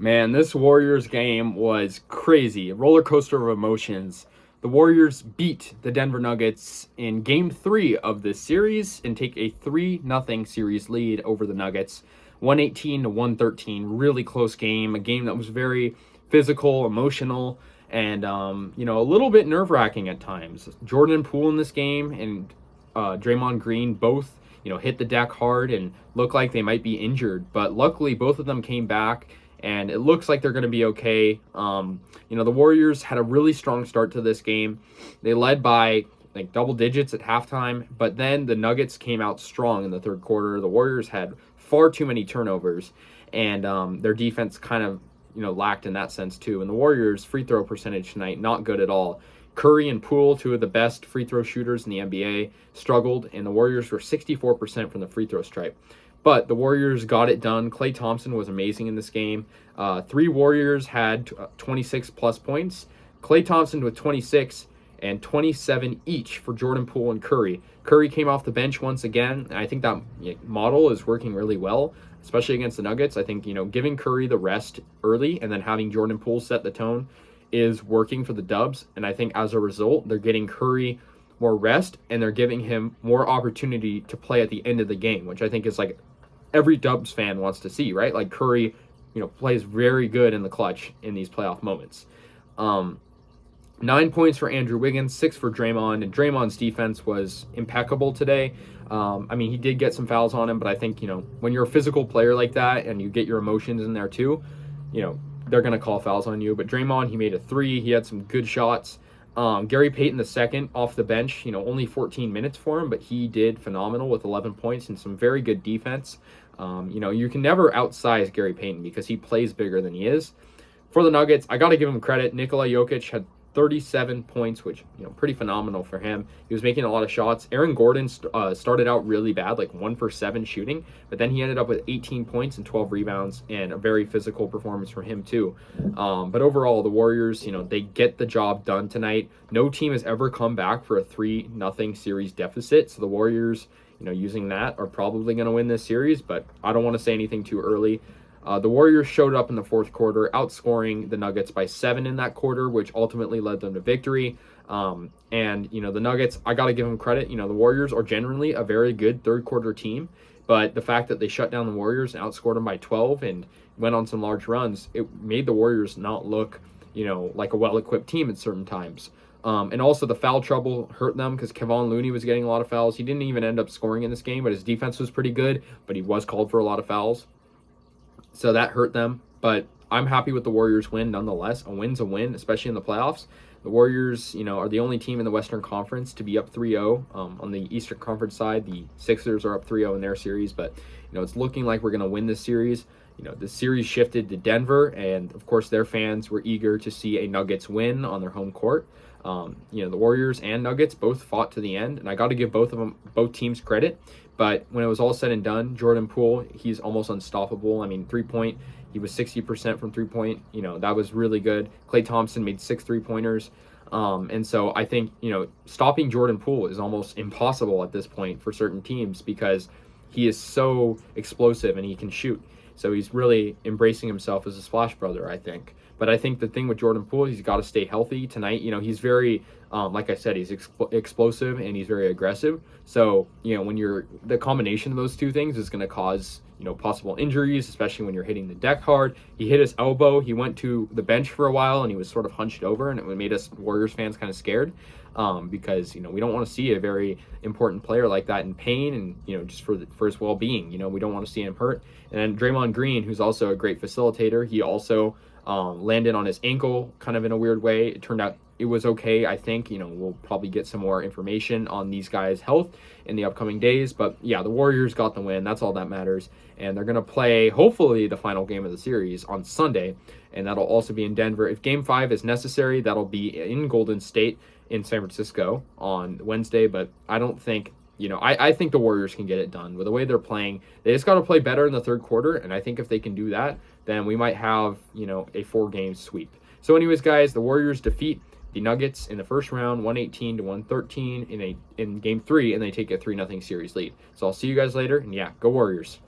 Man, this Warriors game was crazy. A roller coaster of emotions. The Warriors beat the Denver Nuggets in game 3 of this series and take a 3-0 series lead over the Nuggets. 118 to 113. Really close game. A game that was very physical, emotional, and a little bit nerve-wracking at times. Jordan Poole in this game and Draymond Green both, hit the deck hard and looked like they might be injured. But luckily, both of them came back and it looks like they're going to be okay. The Warriors had a really strong start to this game. They led by like double digits at halftime, but then the Nuggets came out strong in the third quarter. The Warriors had far too many turnovers, and their defense kind of lacked in that sense too. And the Warriors' free throw percentage tonight, not good at all. Curry and Poole, two of the best free throw shooters in the NBA, struggled, and the Warriors were 64% from the free throw stripe. But the Warriors got it done. Klay Thompson was amazing in this game. 3 Warriors had 26 plus points. Klay Thompson with 26 and 27 each for Jordan Poole and Curry. Curry came off the bench once again. And I think that model is working really well, especially against the Nuggets. I think, giving Curry the rest early and then having Jordan Poole set the tone is working for the Dubs. And I think as a result, they're getting Curry more rest and they're giving him more opportunity to play at the end of the game, which I think is like every Dubs fan wants to see, right? Like Curry, plays very good in the clutch in these playoff moments. 9 points for Andrew Wiggins, 6 for Draymond, and Draymond's defense was impeccable today. He did get some fouls on him, but I think, when you're a physical player like that and you get your emotions in there too, they're going to call fouls on you. But Draymond, he made a 3. He had some good shots. Gary Payton II off the bench, only 14 minutes for him, but he did phenomenal with 11 points and some very good defense. You can never outsize Gary Payton because he plays bigger than he is. For the Nuggets, I got to give him credit. Nikola Jokic had 37 points, which, pretty phenomenal for him. He was making a lot of shots. Aaron Gordon started out really bad, like 1 for 7 shooting, but then he ended up with 18 points and 12 rebounds and a very physical performance from him too. But overall, the Warriors, they get the job done tonight. No team has ever come back for a 3-0 series deficit, so the Warriors, using that are probably going to win this series, but I don't want to say anything too early. The Warriors showed up in the fourth quarter, outscoring the Nuggets by 7 in that quarter, which ultimately led them to victory. The Nuggets, I got to give them credit. The Warriors are generally a very good third quarter team, but the fact that they shut down the Warriors and outscored them by 12 and went on some large runs, it made the Warriors not look, like a well-equipped team at certain times. And also the foul trouble hurt them because Kevon Looney was getting a lot of fouls. He didn't even end up scoring in this game, but his defense was pretty good, but he was called for a lot of fouls. So that hurt them. But I'm happy with the Warriors win nonetheless. A win's a win, especially in the playoffs. The Warriors, are the only team in the Western Conference to be up 3-0. On the Eastern Conference side, the Sixers are up 3-0 in their series, but it's looking like we're going to win this series. The series shifted to Denver, and of course their fans were eager to see a Nuggets win on their home court. The Warriors and Nuggets both fought to the end, and I got to give both teams credit. But when it was all said and done, Jordan Poole, he's almost unstoppable. 3-point, he was 60% from 3-point. That was really good. Klay Thompson made 6 3-pointers. And so I think, stopping Jordan Poole is almost impossible at this point for certain teams because he is so explosive and he can shoot. So he's really embracing himself as a Splash Brother, I think. But I think the thing with Jordan Poole, he's got to stay healthy tonight. He's very, like I said, he's explosive and he's very aggressive. So, when the combination of those two things is going to cause, possible injuries, especially when you're hitting the deck hard. He hit his elbow. He went to the bench for a while and he was sort of hunched over, and it made us Warriors fans kind of scared because, we don't want to see a very important player like that in pain and, just for his well-being. We don't want to see him hurt. And then Draymond Green, who's also a great facilitator, he also landed on his ankle kind of in a weird way. It turned out it was okay, I think. We'll probably get some more information on these guys' health in the upcoming days. But yeah, the Warriors got the win. That's all that matters. And they're going to play, hopefully, the final game of the series on Sunday. And that'll also be in Denver. If Game 5 is necessary, that'll be in Golden State in San Francisco on Wednesday. But I don't think, I think the Warriors can get it done. With the way they're playing, they just got to play better in the third quarter. And I think if they can do that, then we might have, a 4-game sweep. So anyways, guys, the Warriors defeat the Nuggets in the first round, 118 to 113 in Game 3, and they take a 3-0 series lead. So I'll see you guys later, and yeah, go Warriors.